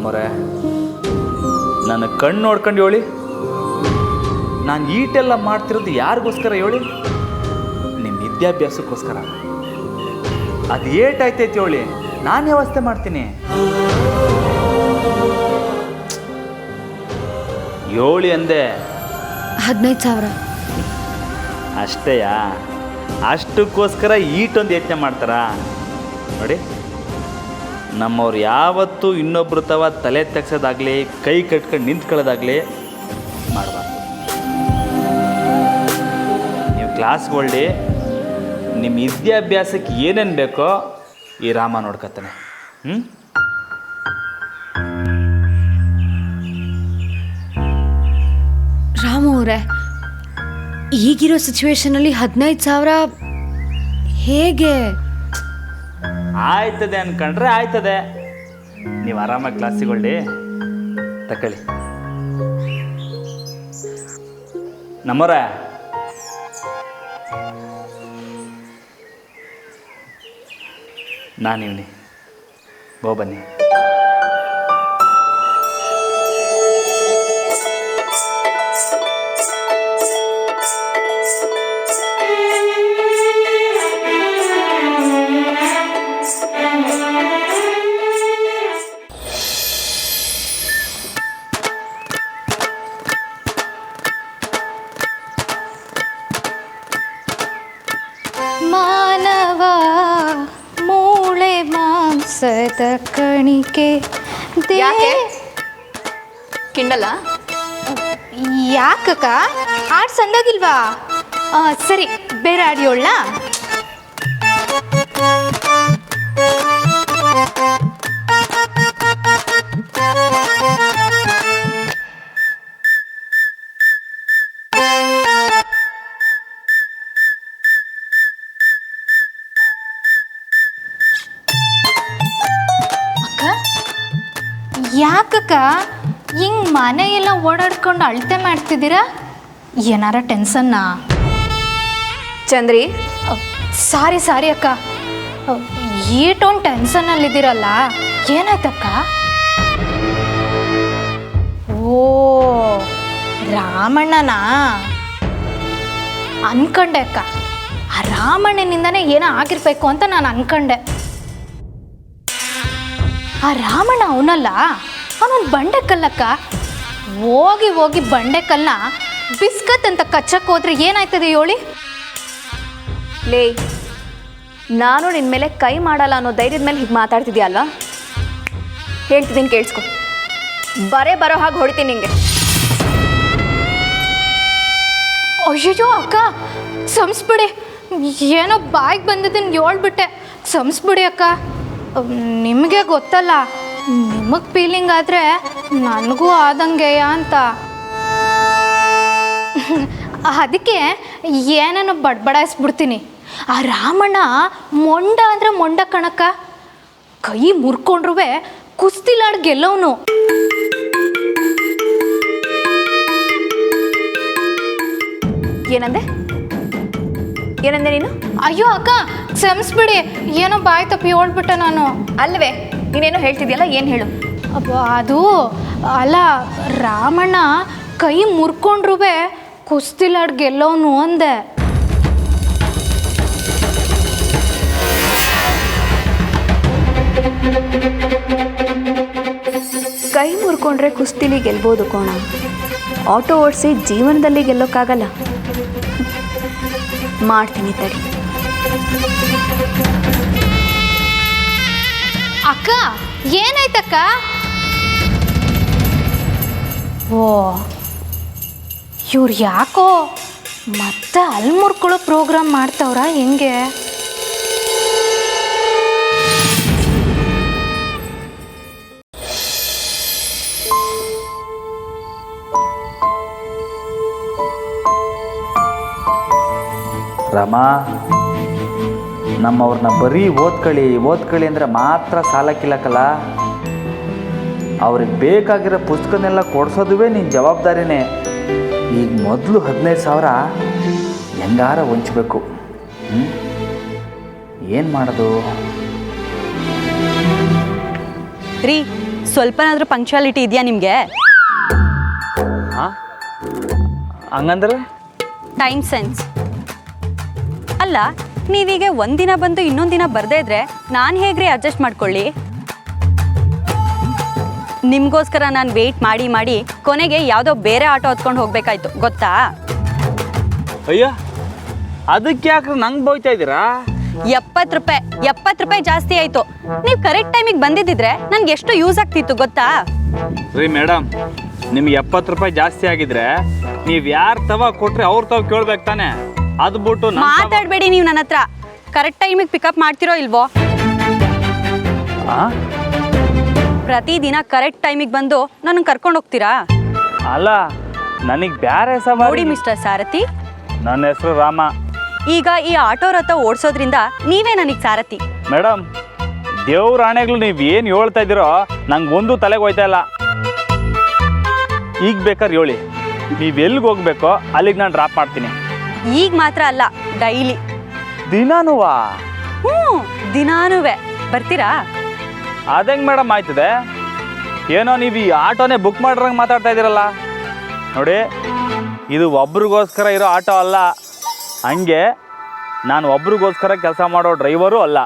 ನಮ್ಮರೆ ನನ್ನ ಕಣ್ಣು ನೋಡ್ಕೊಂಡು ಹೇಳಿ, ನಾನು ಈಟೆಲ್ಲ ಮಾಡ್ತಿರೋದು ಯಾರಿಗೋಸ್ಕರ ಹೇಳಿ? ನಿಮ್ಮ ವಿದ್ಯಾಭ್ಯಾಸಕ್ಕೋಸ್ಕರ. ಅದು ಏಟಾಯ್ತೈತಿ ಹೇಳಿ, ನಾನು ವ್ಯವಸ್ಥೆ ಮಾಡ್ತೀನಿ. ಹೇಳಿ ಅಂದೆ. 15,000 ಅಷ್ಟೇಯಾ? ಅಷ್ಟಕ್ಕೋಸ್ಕರ ಈಟೊಂದು ಯತ್ನೆ ಮಾಡ್ತಾರಾ? ನೋಡಿ, ನಮ್ಮವ್ರು ಯಾವತ್ತೂ ಇನ್ನೊಬ್ರು ತವ ತಲೆ ತೆಗ್ಸೋದಾಗಲಿ ಕೈ ಕಟ್ಕೊಂಡು ನಿಂತ್ಕೊಳ್ಳೋದಾಗಲಿ ಮಾಡಬಾರ್ದು. ನೀವು ಕ್ಲಾಸ್ಗೆ ಹೊಳ್ಳಿ, ನಿಮ್ಮ ವಿದ್ಯಾಭ್ಯಾಸಕ್ಕೆ ಏನೇನು ಬೇಕೋ ಈ ರಾಮ ನೋಡ್ಕೊತಾನೆ. ರಾಮು ಅವರೇ, ಈಗಿರೋ ಸಿಚುವೇಶನಲ್ಲಿ 15,000 ಹೇಗೆ? ಆಯ್ತದೆ ಅನ್ಕೊಂಡ್ರೆ ಆಯ್ತದೆ. ನೀವು ಆರಾಮಾಗಿ ಕ್ಲಾಸಿಗೆ ಹೊಳ್ಳಿ, ತಕೊಳ್ಳಿ. ನಮ್ಮವ್ರ, ನಾನಿವ್ನಿ, ಬನ್ನಿ. ಮಾನವ ಮೂಳೆ ಮಾಂಸದ ಕಣಿಕೆ. ಯಾಕೆ ಕಿಂಡಲ್ಲ? ಯಾಕಕ್ಕ ಹಾಡು ಸಂದಾಗಿಲ್ವಾ? ಸರಿ, ಬೇರೆ ಆಡಿಯೋಳ. ಯಾಕಕ್ಕ ಹಿಂಗ್ ಮನೆ ಎಲ್ಲ ಓಡಾಡ್ಕೊಂಡು ಅಳತೆ ಮಾಡ್ತಿದ್ದೀರಾ? ಏನಾರ ಟೆನ್ಷನ್ನಾ? ಚಂದ್ರಿ, ಸಾರಿ ಅಕ್ಕ, ಈಟೊಂದು ಟೆನ್ಷನ್ನಲ್ಲಿದ್ದೀರಲ್ಲ, ಏನಾಯ್ತಕ್ಕ? ಓ, ರಾಮಣ್ಣನಾ? ಅನ್ಕೊಂಡೆ ಅಕ್ಕ, ಆ ರಾಮಣ್ಣನಿಂದನೇ ಏನೋ ಆಗಿರ್ಬೇಕು ಅಂತ ನಾನು ಅನ್ಕೊಂಡೆ. ಆ ರಾಮಣ್ಣ ಅವನಲ್ಲ, ಅವನೊಂದು ಬಂಡೆಕಲ್ಲಕ್ಕ. ಹೋಗಿ ಬಂಡೆಕಲ್ಲನ್ನ ಬಿಸ್ಕತ್ ಅಂತ ಕಚ್ಚಕ್ಕೆ ಹೋದ್ರೆ ಏನಾಯ್ತದೆ ಹೇಳಿ? ಲೇ, ನಾನು ನಿನ್ನ ಮೇಲೆ ಕೈ ಮಾಡಲ್ಲ ಅನ್ನೋ ಧೈರ್ಯದ ಮೇಲೆ ಹೀಗೆ ಮಾತಾಡ್ತಿದ್ಯಾ ಅಲ್ವಾ? ಹೇಳ್ತಿದ್ದೀನಿ ಕೇಳಿಸ್ಕೊ. ಬರೋ ಹಾಗೆ ಹೊಡಿತೀನಿ ನಿಂಗೆ. ಅಯ್ಯೋ ಅಕ್ಕ, ಸಂಸ್ಬಿಡಿ. ಏನೋ ಬಾಯಿಗೆ ಬಂದಿದ್ದನ್ನು ಹೇಳ್ಬಿಟ್ಟೆ, ಸಂಸ್ಬಿಡಿ ಅಕ್ಕ. ನಿಮಗೆ ಗೊತ್ತಲ್ಲ, ನಿಮಗೆ ಫೀಲಿಂಗ್ ಆದರೆ ನನಗೂ ಆದಂಗೆಯ ಅಂತ. ಅದಕ್ಕೆ ಏನೇನೋ ಬಡಬಡಾಯಿಸ್ಬಿಡ್ತೀನಿ. ಆ ರಾಮಣ್ಣ ಮೊಂಡ ಅಂದರೆ ಮೊಂಡ ಕಣಕ್ಕ. ಕೈ ಮುರ್ಕೊಂಡ್ರೂ ಕುಸ್ತಿಲಾಡ್ ಗೆಲ್ಲವನು. ಏನಂದೆ ನೀನು? ಅಯ್ಯೋ ಅಕ್ಕ, ಕ್ಷಮಿಸ್ಬಿಡಿ, ಏನೋ ಬಾಯಿ ತಪ್ಪಿ ಹೇಳ್ಬಿಟ್ಟೆ ನಾನು. ಅಲ್ವೇ, ನೀನೇನೋ ಹೇಳ್ತಿದ್ಯಲ್ಲ, ಏನು ಹೇಳು? ಅದು ಅಲ್ಲ, ರಾಮಣ್ಣ ಕೈ ಮುರ್ಕೊಂಡ್ರೂ ಕುಸ್ತಿಲಾಡ್ ಗೆಲ್ಲೋನು ಅಂದೆ. ಕೈ ಮುರ್ಕೊಂಡ್ರೆ ಕುಸ್ತಿಲಿ ಗೆಲ್ಬೋದು ಕೋಣ, ಆಟೋ ಓಡಿಸಿ ಜೀವನದಲ್ಲಿ ಗೆಲ್ಲೋಕ್ಕಾಗಲ್ಲ. ಮಾಡ್ತೀನಿ ತಡಿ. ಅಕ್ಕ, ಏನಾಯ್ತಕ್ಕ? ಓ, ಇವ್ರು ಯಾಕೋ ಮತ್ತೆ ಅಲ್ಲಿ ಮುರ್ಕೊಳ್ಳೋ ಪ್ರೋಗ್ರಾಮ್ ಮಾಡ್ತವ್ರ ಹೆಂಗೆ? ರಾಮ, ನಮ್ಮವ್ರನ್ನ ಬರೀ ಓದ್ಕೊಳ್ಳಿ ಅಂದರೆ ಮಾತ್ರ ಸಾಲಕ್ಕಿಲ್ಲಕ್ಕಲ್ಲ. ಅವ್ರಿಗೆ ಬೇಕಾಗಿರೋ ಪುಸ್ತಕನೆಲ್ಲ ಕೊಡ್ಸೋದುವೇ ನಿನ್ನ ಜವಾಬ್ದಾರಿನೇ. ಈಗ ಮೊದಲು 15,000 ಹೆಂಗಾರ ಹೊಂಚಬೇಕು. ಏನು ಮಾಡೋದು? ರೀ, ಸ್ವಲ್ಪನಾದರೂ ಪಂಕ್ಚುಯಾಲಿಟಿ ಇದೆಯಾ ನಿಮಗೆ? ಹಾಂ, ಹಂಗಂದ್ರೆ ಟೈಮ್ ಸೆನ್ಸ್. ಅಲ್ಲ, ನೀವೀಗ ಒಂದಿನ ಬಂದು ಇನ್ನೊಂದು ದಿನ ಬರದೇ ಇದ್ರೆ ನಾನು ಹೇಗ್ರಿ ಅಡ್ಜಸ್ಟ್ ಮಾಡ್ಕೊಳ್ಳಿ? ನಿಮಗೋಸ್ಕರ ನಾನು ವೆಯ್ಟ್ ಮಾಡಿ ಮಾಡಿ ಕೊನೆಗೆ ಯಾವುದೋ ಬೇರೆ ಆಟೋ ಹತ್ಕೊಂಡು ಹೋಗ್ಬೇಕಾಯ್ತು, ಗೊತ್ತಾ? ಅಯ್ಯೋ, ಅದಕ್ಕೆ ಯಾಕ್ರೆ ನಂಗೆ ಬೋಯ್ತಾ ಇದ್ದೀರಾ? 70 ರೂಪಾಯಿ ಜಾಸ್ತಿ ಆಯಿತು. ನೀವು ಕರೆಕ್ಟ್ ಟೈಮಿಗೆ ಬಂದಿದ್ದಿದ್ರೆ ನನಗೆ ಎಷ್ಟು ಯೂಸ್ ಆಗ್ತಿತ್ತು ಗೊತ್ತಾ? ರೀ ಮೇಡಮ್, ನಿಮ್ಗೆ 70 ರೂಪಾಯಿ ಜಾಸ್ತಿ ಆಗಿದ್ರೆ ನೀವು ಯಾರು ತವ ಕೊಟ್ರೆ ಅವ್ರು ತಾವು ಕೇಳ್ಬೇಕು ತಾನೆ. ಅದು ಬಿಟ್ಟು ಮಾತಾಡಬೇಡಿ ನೀವು ನನ್ನ ಹತ್ರ. ಕರೆಕ್ಟ್ ಟೈಮಿಗೆ ಪಿಕಪ್ ಮಾಡ್ತಿರೋ ಇಲ್ವೋ? ಪ್ರತಿದಿನ ಕರೆಕ್ಟ್ ಟೈಮಿಗೆ ಬಂದು ನನ್ನ ಕರ್ಕೊಂಡು ಹೋಗ್ತೀರಾ? ಅಲ್ಲ, ನನಗೆ ಬೇರೆ ನೋಡಿ ಸವಾರಿ. ಮಿಸ್ಟರ್ ಸಾರಥಿ, ನನ್ನ ಹೆಸರು ರಾಮ. ಈಗ ಈ ಆಟೋ ರಥ ಓಡಿಸೋದ್ರಿಂದ ನೀವೇ ನನಗೆ ಸಾರಥಿ. ಮೇಡಮ್, ದೇವ್ರ ಆಣೆಗಳು ನೀವು ಏನು ಹೇಳ್ತಾ ಇದ್ದೀರೋ ನಂಗೆ ಒಂದು ತಲೆಗೆ ಹೋಯ್ತಾ ಇಲ್ಲ. ಈಗ ಬೇಕಾದ್ರೆ ಹೇಳಿ, ನೀವು ಎಲ್ಲಿಗೆ ಹೋಗ್ಬೇಕೋ ಅಲ್ಲಿಗೆ ನಾನು ಡ್ರಾಪ್ ಮಾಡ್ತೀನಿ. ಈಗ ಮಾತ್ರ ಅಲ್ಲ, ಡೈಲಿ. ದಿನಾನುವಾ? ದಿನಾನುವೆ ಬರ್ತೀರಾ? ಅದಂಗೆ ಮೇಡಮ್ ಆಯ್ತದೆ. ಏನೋ ನೀವು ಈ ಆಟೋನೇ ಬುಕ್ ಮಾಡಿರಂಗೆ ಮಾತಾಡ್ತಾ ಇದ್ದೀರಲ್ಲ. ನೋಡಿ, ಇದು ಒಬ್ರಿಗೋಸ್ಕರ ಇರೋ ಆಟೋ ಅಲ್ಲ. ಹಂಗೆ ನಾನು ಒಬ್ರಿಗೋಸ್ಕರ ಕೆಲಸ ಮಾಡೋ ಡ್ರೈವರು ಅಲ್ಲ.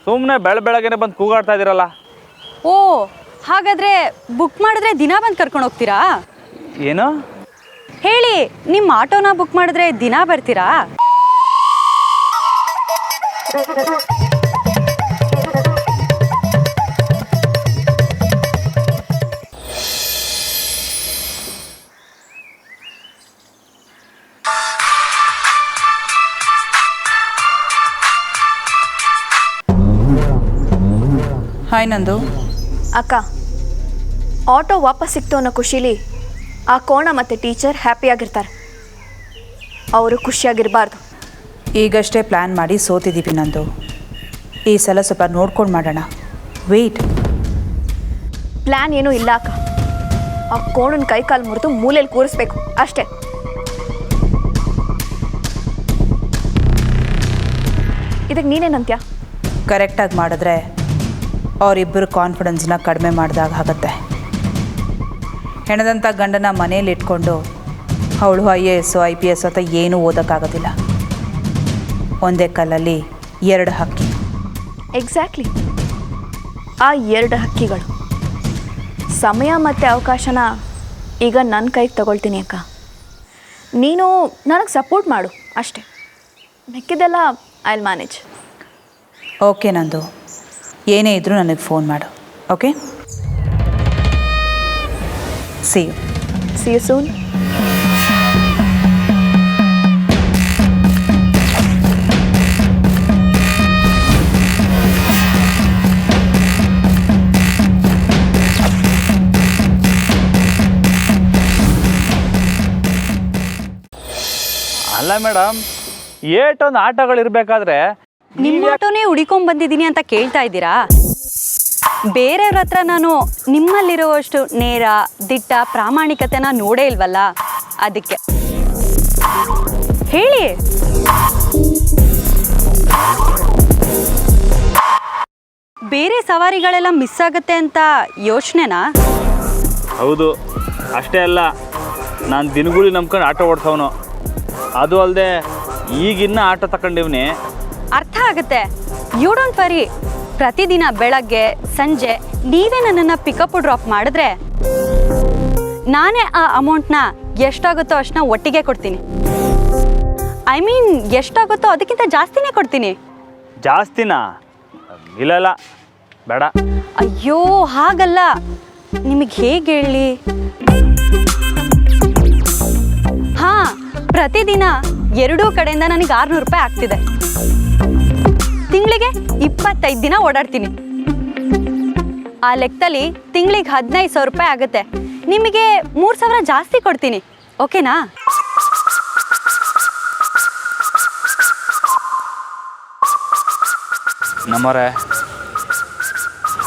ಸುಮ್ಮನೆ ಬೆಳಗ್ಗೆನೆ ಬಂದು ಕೂಗಾಡ್ತಾ ಇದ್ದೀರಲ್ಲ. ಓ, ಹಾಗಾದ್ರೆ ಬುಕ್ ಮಾಡಿದ್ರೆ ದಿನ ಬಂದು ಕರ್ಕೊಂಡು ಹೋಗ್ತೀರಾ? ಏನು ಹೇಳಿ, ನಿಮ್ಮ ಆಟೋನ ಬುಕ್ ಮಾಡಿದ್ರೆ ದಿನ ಬರ್ತೀರಾ? ಹಾಯ್ ನಂದು. ಅಕ್ಕ, ಆಟೋ ವಾಪಸ್ ಸಿಕ್ತು ಅನ್ನೋ ಖುಷಿಲಿ ಆ ಕೋಣ ಮತ್ತು ಟೀಚರ್ ಹ್ಯಾಪಿಯಾಗಿರ್ತಾರೆ. ಅವರು ಖುಷಿಯಾಗಿರಬಾರ್ದು. ಈಗಷ್ಟೇ ಪ್ಲ್ಯಾನ್ ಮಾಡಿ ಸೋತಿದ್ದೀವಿ ನಂದು. ಈ ಸಲ ಸ್ವಲ್ಪ ನೋಡ್ಕೊಂಡು ಮಾಡೋಣ. ವೆಯ್ಟ್. ಪ್ಲ್ಯಾನ್ ಏನೂ ಇಲ್ಲ ಅಕ್ಕ. ಆ ಕೋಣನ ಕೈ ಕಾಲು ಮುರಿದು ಮೂಲೆಯಲ್ಲಿ ಕೂರಿಸ್ಬೇಕು ಅಷ್ಟೇ. ಇದಕ್ಕೆ ನೀನೇನಂತ್ಯ? ಕರೆಕ್ಟಾಗಿ ಮಾಡಿದ್ರೆ ಅವರಿಬ್ಬರು ಕಾನ್ಫಿಡೆನ್ಸ್ನ ಕಡಿಮೆ ಮಾಡಿದಾಗ ಆಗುತ್ತೆ. ಹೆಣದಂಥ ಗಂಡನ ಮನೇಲಿ ಇಟ್ಕೊಂಡು ಅವಳು IAS IPS ಅಂತ ಏನೂ ಓದೋಕ್ಕಾಗೋದಿಲ್ಲ. ಒಂದೇ ಕಲ್ಲಲ್ಲಿ 2 ಹಕ್ಕಿ. ಎಕ್ಸಾಕ್ಟ್ಲಿ. ಆ 2 ಹಕ್ಕಿಗಳು. ಸಮಯ ಮತ್ತು ಅವಕಾಶನ ಈಗ ನನ್ನ ಕೈಗೆ ತಗೊಳ್ತೀನಿ ಅಕ್ಕ. ನೀನು ನನಗೆ ಸಪೋರ್ಟ್ ಮಾಡು ಅಷ್ಟೇ. ಮಿಕ್ಕಿದೆಲ್ಲ ಐ ವಿಲ್ ಮ್ಯಾನೇಜ್. ಓಕೆ ನಂದು, ಏನೇ ಇದ್ದರೂ ನನಗೆ ಫೋನ್ ಮಾಡು. Okay, see you soon. ಅಲ್ಲ ಮೇಡಮ್, ಏಟೊಂದು ಆಟೋಗಳಿರ್ಬೇಕಾದ್ರೆ ನಿಮ್ಮ ಆಟೋನೇ ಹುಡಿಕೊಂಡ್ ಬಂದಿದ್ದೀನಿ ಅಂತ ಕೇಳ್ತಾ ಇದ್ದೀರಾ? ಬೇರೆಯವ್ರ ಹತ್ರ ನಾನು ನಿಮ್ಮಲ್ಲಿರುವಷ್ಟು ನೇರ, ದಿಟ್ಟ, ಪ್ರಾಮಾಣಿಕತೆನ ನೋಡೇ ಇಲ್ವಲ್ಲ, ಅದಕ್ಕೆ ಹೇಳಿ. ಬೇರೆ ಸವಾರಿಗಳೆಲ್ಲ ಮಿಸ್ ಆಗುತ್ತೆ ಅಂತ ಯೋಚನೆನಾ? ಹೌದು. ಅಷ್ಟೇ ಅಲ್ಲ, ನಾನು ದಿನಗೂಲಿ ನಂಬ್ಕೊಂಡು ಆಟೋ ಓಡಿಸೋನು. ಅದು ಅಲ್ಲದೆ ಈಗಿನ್ನ ಆಟೋ ತಗೊಂಡಿವ್ನಿ. ಅರ್ಥ ಆಗುತ್ತೆ. You don't worry. ಪ್ರತಿದಿನ ಬೆಳಗ್ಗೆ ಸಂಜೆ ನೀವೇ ನನ್ನನ್ನು ಪಿಕಪ್ ಡ್ರಾಪ್ ಮಾಡಿದ್ರೆ ನಾನೇ ಆ ಅಮೌಂಟ್ನ ಎಷ್ಟಾಗುತ್ತೋ ಅಷ್ಟನ್ನ ಒಟ್ಟಿಗೆ ಕೊಡ್ತೀನಿ. ಐ ಮೀನ್, ಎಷ್ಟಾಗುತ್ತೋ ಅದಕ್ಕಿಂತ ಜಾಸ್ತಿನೇ ಕೊಡ್ತೀನಿ. ಜಾಸ್ತಿನಾ? ಇಲ್ಲ, ಬೇಡ. ಅಯ್ಯೋ, ಹಾಗಲ್ಲ. ನಿಮಗೆ ಹೇಗೆ ಹೇಳಿ? ಹಾಂ, ಪ್ರತಿದಿನ 2 ಕಡೆಯಿಂದ ನನಗೆ 600 ರೂಪಾಯಿ ಆಗ್ತಿದೆ. ತಿಂಗಳಿಗೆ 25 ದಿನ ಓಡಾಡ್ತೀನಿ. ಆ ಲೆಕ್ಕದಲ್ಲಿ ತಿಂಗಳಿಗೆ 15,000 ರೂಪಾಯಿ ಆಗುತ್ತೆ. ನಿಮಗೆ 3,000 ಜಾಸ್ತಿ ಕೊಡ್ತೀನಿ, ಓಕೆನಾ? ನಮ್ಮರೆ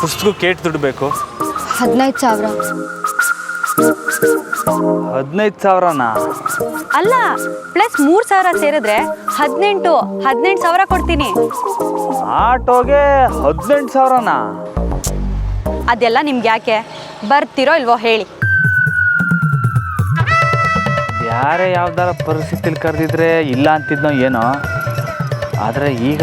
ಪುಸ್ತಕ ಕೇಟ್ ದುಡ್ಡು ಬೇಕು. 15,000. 15,000ನಾ? ಅಲ್ಲ, ಪ್ಲಸ್ 3,000 ಸೇರಿದ್ರೆ 18,000 ಕೊಡ್ತೀನಿ. ಆಟೋಗೆ 18,000ನಾ? ಅದೆಲ್ಲ ನಿಮ್ಗೆ ಯಾಕೆ? ಬರ್ತಿರೋ ಇಲ್ವೋ ಹೇಳಿ. ಯಾರೇ ಯಾವ್ದಾರ ಪರಿಸ್ಥಿತಿಲಿ ಕರೆದಿದ್ರೆ ಇಲ್ಲ ಅಂತಿದ್ನೋ ಏನೋ, ಆದರೆ ಈಗ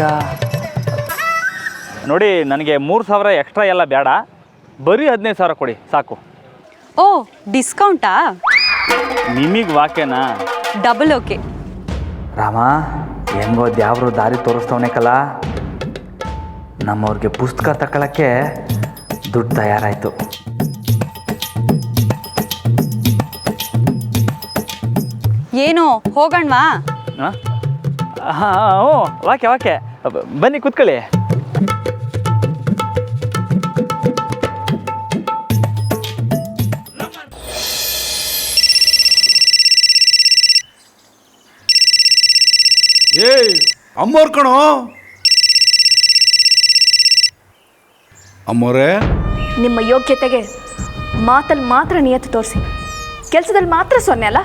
ನೋಡಿ ನನಗೆ 3,000 ಎಕ್ಸ್ಟ್ರಾ ಎಲ್ಲ ಬೇಡ, ಬರೀ 15,000 ಕೊಡಿ ಸಾಕು. ಓ, ಡಿಸ್ಕೌಂಟಾ? ನಿಮಗೆ ವಾಕ್ಯನಾ? Double okay. ರಾಮ ಹೆಂಗೋ ದ್ಯಾವ್ರು ದಾರಿ ತೋರಿಸ್ತವನೇ ಕಲ, ನಮ್ಮವ್ರಿಗೆ ಪುಸ್ತಕ ತಗೊಳ್ಳೋಕ್ಕೆ ದುಡ್ಡು ತಯಾರಾಯಿತು. ಏನು ಹೋಗಣ್ವಾ? ಹಾಂ ಹ್ಞೂ ವಾಕೆ ಬನ್ನಿ ಕೂತ್ಕೊಳ್ಳಿ. ಏಯ್ ಅಮ್ಮೋರ್ ಕಣೋ. ಅಮ್ಮೋರೇ, ನಿಮ್ಮ ಯೋಗ್ಯತೆಗೆ ಮಾತಲ್ಲಿ ಮಾತ್ರ ನಿಯತ್ತು ತೋರಿಸಿ, ಕೆಲಸದಲ್ಲಿ ಮಾತ್ರ ಸೊನ್ನೆ ಅಲ್ಲ.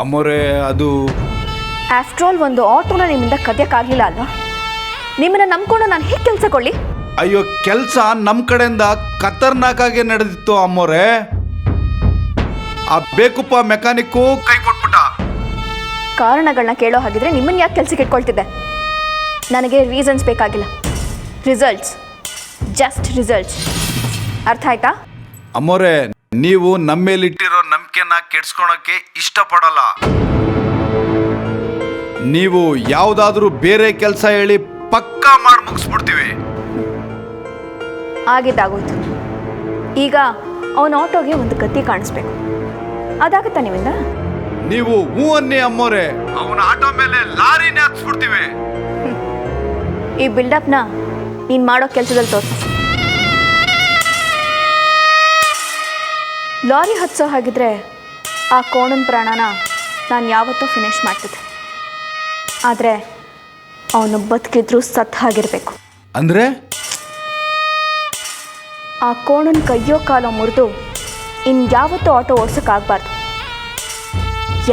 ಅಮ್ಮೋರೇ, ಅದು ಆಫ್ಟರ್ ಆಲ್ ಒಂದು ಆಟೋನ ನಿಮ್ಮಿಂದ ಕದಿಯೋಕ್ಕಾಗಲಿಲ್ಲ ಅಲ್ವಾ? ನಿಮ್ಮನ್ನು ನಂಬ್ಕೊಂಡು ನಾನು ಹೇಗೆ ಕೆಲಸ ಕೊಡಲಿ? ಅಯ್ಯೋ, ಕೆಲಸ ನಮ್ಮ ಕಡೆಯಿಂದ ಖತರ್ನಾಕಾಗೆ ನಡೆದಿತ್ತು ಅಮ್ಮೋರೇ. ಆ ಬೇಕುಪ್ಪ ಮೆಕ್ಯಾನಿಕ್ಕು ಕೈ ಕೊಟ್ಬಿಟ್ಟ. ಕಾರಣಗಳನ್ನ ಕೇಳೋ ಹಾಗಿದ್ರೆ ನಿಮ್ಮನ್ನು ಯಾಕೆ ಕೆಲಸಕ್ಕೆ ಇಟ್ಕೊಳ್ತಿದ್ದೆ? ನನಗೆ ರೀಸನ್ಸ್ ಬೇಕಾಗಿಲ್ಲ, ರಿಸಲ್ಟ್ಸ್, ಜಸ್ಟ್ ರಿಸಲ್ಟ್ಸ್. ಅರ್ಥ ಆಯ್ತಾ? ಅಮ್ಮೋರೇ, ನೀವು ನಮ್ಮ ಮೇಲಿಟ್ಟಿರೋ ನಂಬಿಕೆನ ಕೆಡ್ಸ್ಕೊಳಕ್ಕೆ ಇಷ್ಟಪಡಲ್ಲ. ನೀವು ಯಾವುದಾದ್ರೂ ಬೇರೆ ಕೆಲಸ ಹೇಳಿ ಪಕ್ಕಾ ಮಾಡಿ ಮುಗಿಸ್ಬಿಡ್ತೀವಿ. ಆಗಿದ್ದಾಗೋಯ್ತು. ಈಗ ಅವನ ಆಟೋಗೆ ಒಂದು ಗತಿ ಕಾಣಿಸ್ಬೇಕು. ಅದಾಗುತ್ತಾ ನಿಮ್ಮಿಂದ? ನೀವು ಹೂ ಅನ್ನಿ ಅಮ್ಮೋರೆ, ಅವನ ಆಟೋ ಮೇಲೆ ಲಾರಿನೇ ಹತ್ಸ್ಬಿಡ್ತೀವಿ. ಈ ಬಿಲ್ಡಪ್ನ ನೀನು ಮಾಡೋ ಕೆಲಸದಲ್ಲಿ ತೋರಿಸು. ಲಾರಿ ಹತ್ಸೋ ಹಾಗಿದ್ರೆ ಆ ಕೋಣನ ಪ್ರಾಣನ ನಾನು ಯಾವತ್ತೂ ಫಿನಿಶ್ ಮಾಡ್ತಿದ್ದೆ. ಆದರೆ ಅವನು ಬದುಕಿದ್ರೂ ಸತ್ ಹಾಗಿರಬೇಕು. ಅಂದ್ರೆ ಆ ಕೋಣನ ಕೈಯೋ ಕಾಲೋ ಮುರಿದು ಇನ್ಯಾವತ್ತೂ ಆಟೋ ಓಡ್ಸೋಕ್ಕಾಗಬಾರ್ದು.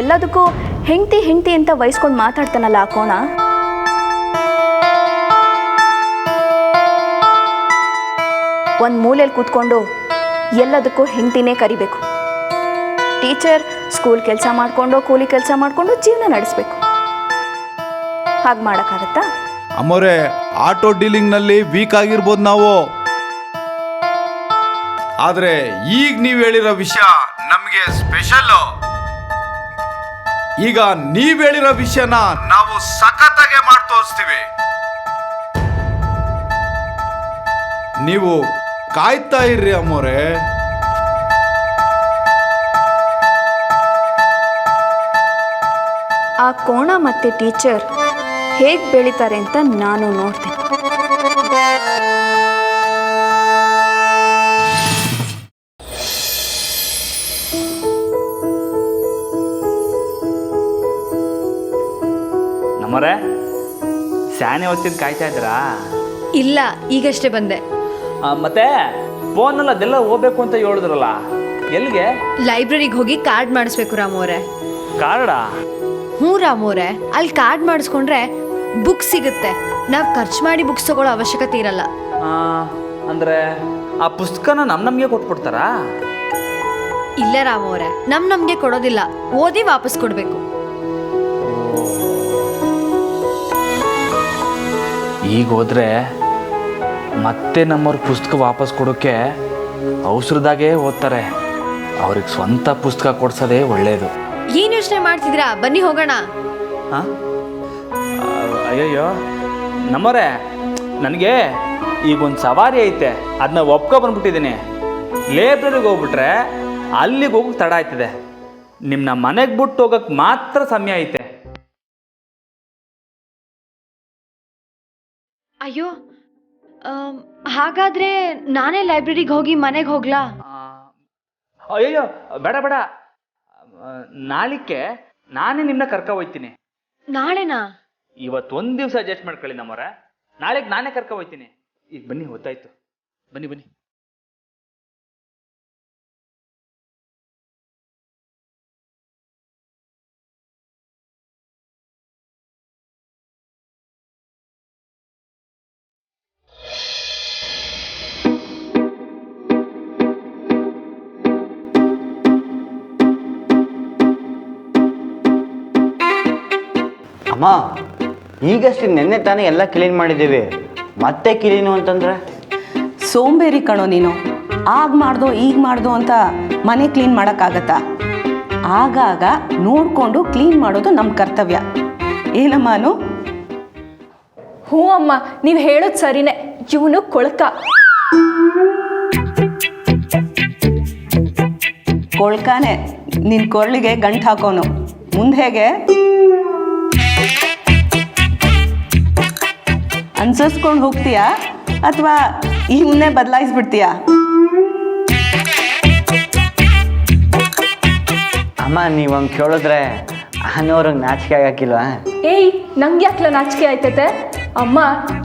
ಎಲ್ಲದಕ್ಕೂ ಹೆಂಡ್ತಿ ಅಂತ ವಹಿಸ್ಕೊಂಡು ಮಾತಾಡ್ತಾನಲ್ಲ ಆ ಕೋಣ, ಒಂದು ಮೂಲೆಯಲ್ಲಿ ಕೂತ್ಕೊಂಡು ಎಲ್ಲದಕ್ಕೂ ಹೆಂಡ್ತಿನೇ ಕರಿಬೇಕು. ಟೀಚರ್ ಸ್ಕೂಲ್ ಕೆಲಸ ಮಾಡಿಕೊಂಡು ಕೂಲಿ ಕೆಲಸ ಮಾಡಿಕೊಂಡು ಜೀವನ ನಡೆಸಬೇಕು. ಹಾಗೆ ಮಾಡೋಕ್ಕಾಗತ್ತಾ? ಅಮ್ಮೋರೆ, ಆಟೋ ಡೀಲಿಂಗ್ನಲ್ಲಿ ವೀಕ್ ಆಗಿರ್ಬೋದು ನಾವು, ಆದರೆ ಈಗ ನೀವು ಹೇಳಿರೋ ವಿಷಯ ನಮಗೆ ಸ್ಪೆಷಲ್ಲು. ಈಗ ನೀವು ಹೇಳಿರೋ ವಿಷಯನ ನಾವು ಸಖತ್ತಾಗೆ ಮಾಡಿ ತೋರಿಸ್ತೀವಿ. ನೀವು ಕಾಯ್ತಾ ಇರ್ರಿ ಅಮ್ಮೋರೆ. ಆ ಕೋಣ ಮತ್ತೆ ಟೀಚರ್ ಹೇಗೆ ಬೆಳೀತಾರೆ ಅಂತ ನಾನು ನೋಡ್ತೀನಿ. ನಮ್ಮರೆ ಸ್ಯಾನೆ ಹೊತ್ತಿದ್ದು ಕಾಯ್ತಾ ಇದ್ದೀರಾ? ಇಲ್ಲ, ಈಗಷ್ಟೇ ಬಂದೆ. ಮತ್ತೆ ಫೋನಲ್ಲಿ ಅದೆಲ್ಲ ಹೋಗ್ಬೇಕು ಅಂತ ಹೇಳಿದ್ರಲ್ಲ, ಎಲ್ಲಿಗೆ? ಲೈಬ್ರರಿಗೆ ಹೋಗಿ ಕಾರ್ಡ್ ಮಾಡಿಸ್ಬೇಕು ರಾಮು ಅವರೇ. ಕಾರ್ಡಾ? ಹ್ಞೂ ರಾಮು ಅವರೇ, ಅಲ್ಲಿ ಕಾರ್ಡ್ ಮಾಡಿಸ್ಕೊಂಡ್ರೆ ಬುಕ್ ಸಿಗುತ್ತೆ. ನಾವು ಖರ್ಚು ಮಾಡಿ ಬುಕ್ಸ್ ತಗೊಳ್ಳೋ ಅವಶ್ಯಕತೆ ಇರಲ್ಲ. ಅಂದರೆ ಆ ಪುಸ್ತಕನ ನಮಗೆ ಕೊಟ್ಬಿಡ್ತಾರಾ? ಇಲ್ಲ ರಾಮು ಅವರೇ, ನಮಗೆ ಕೊಡೋದಿಲ್ಲ, ಓದಿ ವಾಪಸ್ ಕೊಡಬೇಕು. ಈಗ ಹೋದ್ರೆ ಮತ್ತೆ ನಮ್ಮವ್ರ ಪುಸ್ತಕ ವಾಪಸ್ ಕೊಡೋಕ್ಕೆ ಅವಸರದಾಗೆ ಓದ್ತಾರೆ. ಅವ್ರಿಗೆ ಸ್ವಂತ ಪುಸ್ತಕ ಕೊಡ್ಸೋದೇ ಒಳ್ಳೆಯದು. ಏನು ಯೋಚನೆ ಮಾಡ್ತಿದ್ದೀರಾ? ಬನ್ನಿ ಹೋಗೋಣ. ಹಾಂ, ಅಯ್ಯಯ್ಯೋ ನಮ್ಮವ್ರೆ, ನನಗೆ ಈಗೊಂದು ಸವಾರಿ ಐತೆ, ಅದನ್ನ ಒಪ್ಕೊಬಂದ್ಬಿಟ್ಟಿದ್ದೀನಿ. ಲೈಬ್ರರಿಗೆ ಹೋಗ್ಬಿಟ್ರೆ ಅಲ್ಲಿಗೆ ಹೋಗಕ್ಕೆ ತಡ ಆಯ್ತದೆ. ನಿಮ್ಮನ್ನ ಮನೆಗೆ ಬಿಟ್ಟು ಹೋಗಕ್ಕೆ ಮಾತ್ರ ಸಮಯ ಐತೆ. ಅಯ್ಯೋ, ಹಾಗಾದ್ರೆ ನಾನೇ ಲೈಬ್ರರಿಗೆ ಹೋಗಿ ಮನೆಗೆ ಹೋಗ್ಲಾ? ಅಯ್ಯಯ್ಯೋ ಬೇಡ ಬೇಡ, ನಾಳಿಕೆ ನಾನೇ ನಿಮ್ಮನ್ನ ಕರ್ಕೊ ಹೋಗ್ತೀನಿ. ನಾಳೆನಾ? ಇವತ್ತೊಂದು ದಿವಸ ಅಡ್ಜಸ್ಟ್ ಮಾಡ್ಕೊಳ್ಳಿ ನಮ್ಮವ್ರೆ, ನಾಳೆಗೆ ನಾನೇ ಕರ್ಕೊ ಹೋಗ್ತೀನಿ. ಈಗ ಬನ್ನಿ, ಹೊತ್ತಾಯ್ತು, ಬನ್ನಿ. ಅಮ್ಮ ಈಗಷ್ಟು ನೆನ್ನೆ ತಾನೇ ಎಲ್ಲ ಕ್ಲೀನ್ ಮಾಡಿದ್ದೀವಿ, ಮತ್ತೆ ಕ್ಲೀನು ಅಂತಂದ್ರೆ? ಸೋಂಬೇರಿ ಕಣೋ ನೀನು. ಆಗ ಮಾಡ್ದೋ ಈಗ ಮಾಡ್ದೋ ಅಂತ ಮನೆ ಕ್ಲೀನ್ ಮಾಡೋಕ್ಕಾಗತ್ತಾ? ಆಗಾಗ ನೋಡಿಕೊಂಡು ಕ್ಲೀನ್ ಮಾಡೋದು ನಮ್ಮ ಕರ್ತವ್ಯ. ಏನಮ್ಮ ಅನು? ಹ್ಞೂ ಅಮ್ಮ, ನೀವು ಹೇಳೋದು ಸರಿನೇ. ಇವನು ಕೊಳಕ. ಕೊಳ್ಕಾನೆ ನಿನ್ನ ಕೊರಳಿಗೆ ಗಂಟು ಹಾಕೋನು. ಮುಂದೆ ಹೇಗೆ ಅನ್ಸರ್ಸ್ಕೊಂಡು ಹೋಗ್ತೀಯಾ ಅಥವಾ ಇವನ್ನೇ ಬದಲಾಯಿಸ್ಬಿಡ್ತೀಯಾ? ಅಮ್ಮ ನೀವು ಹಂಗೆ ಕೇಳಿದ್ರೆ ಅನ್ನೋರಿಗೆ ನಾಚಿಕೆ ಆಗಕ್ಕಿಲ್ವಾ? ಏಯ್, ನಂಗೆ ಯಾಕಲ ನಾಚಿಕೆ ಆಯ್ತೈತೆ? ಅಮ್ಮ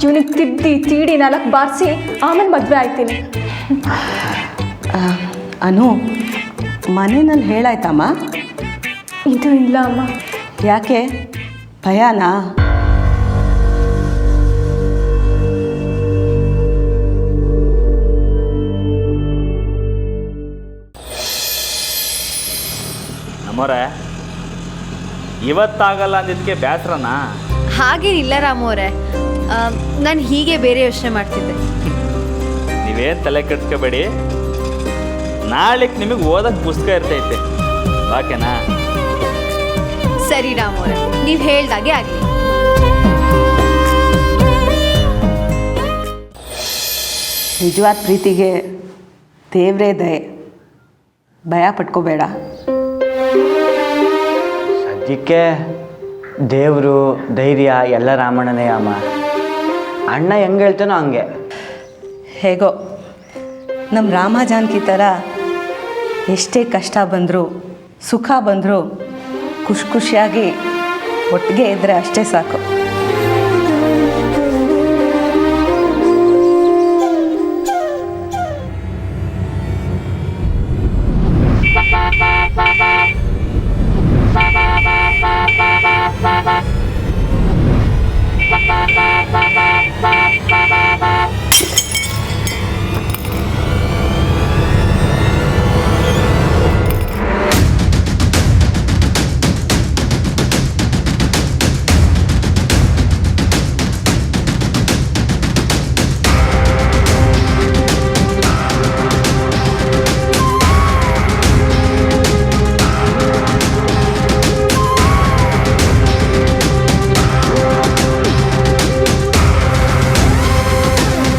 ಇವನಿಗೆ ತಿದ್ದಿ ತೀಡಿ 4 ಬಾರಿಸಿ ಆಮೇಲೆ ಮದುವೆ ಆಯ್ತೀನಿ. ಅನು, ಮನೆಯಲ್ಲಿ ಹೇಳಾಯ್ತಮ್ಮ? ಇದು ಇಲ್ಲ ಅಮ್ಮ. ಯಾಕೆ, ಭಯನಾ? ನಮ್ಮೋರೆ, ಇವತ್ತಾಗಲ್ಲ ಅಂದಿದ್ದಕ್ಕೆ ಬೇಸರನಾ? ಹಾಗೇನಿಲ್ಲ ರಾಮು ಅವರೇ, ನಾನು ಹೀಗೆ ಬೇರೆ ಯೋಚನೆ ಮಾಡ್ತಿದ್ದೆ. ನೀವೇನು ತಲೆ ಕೆಡ್ಸ್ಕೋಬೇಡಿ, ನಾಳೆಗೆ ನಿಮಗೆ ಓದಕ್ಕೆ ಪುಸ್ತಕ ಇರ್ತೈತೆ, ಓಕೆನಾ? ಸರಿ ರಾಮು ಅವರೇ, ನೀವು ಹೇಳ್ದಾಗೆ ಆಗಲಿ. ನಿಜವಾದ ಪ್ರೀತಿಗೆ ದೇವ್ರೇ ದಯೆ. ಭಯ ಪಟ್ಕೋಬೇಡ. ಸದ್ಯಕ್ಕೆ ದೇವರು ಧೈರ್ಯ ಎಲ್ಲ ರಾಮಣ್ಣನೇ ಅಮ್ಮ. ಅಣ್ಣ ಹೆಂಗೆ ಹೇಳ್ತಾನೋ ಹಂಗೆ. ಹೇಗೋ ನಮ್ಮ ರಾಮ ಜಾನಕಿ ಥರ ಎಷ್ಟೇ ಕಷ್ಟ ಬಂದರೂ ಸುಖ ಬಂದರೂ ಖುಷಿಯಾಗಿ ಒಟ್ಟಿಗೆ ಇದ್ದರೆ ಅಷ್ಟೇ ಸಾಕು.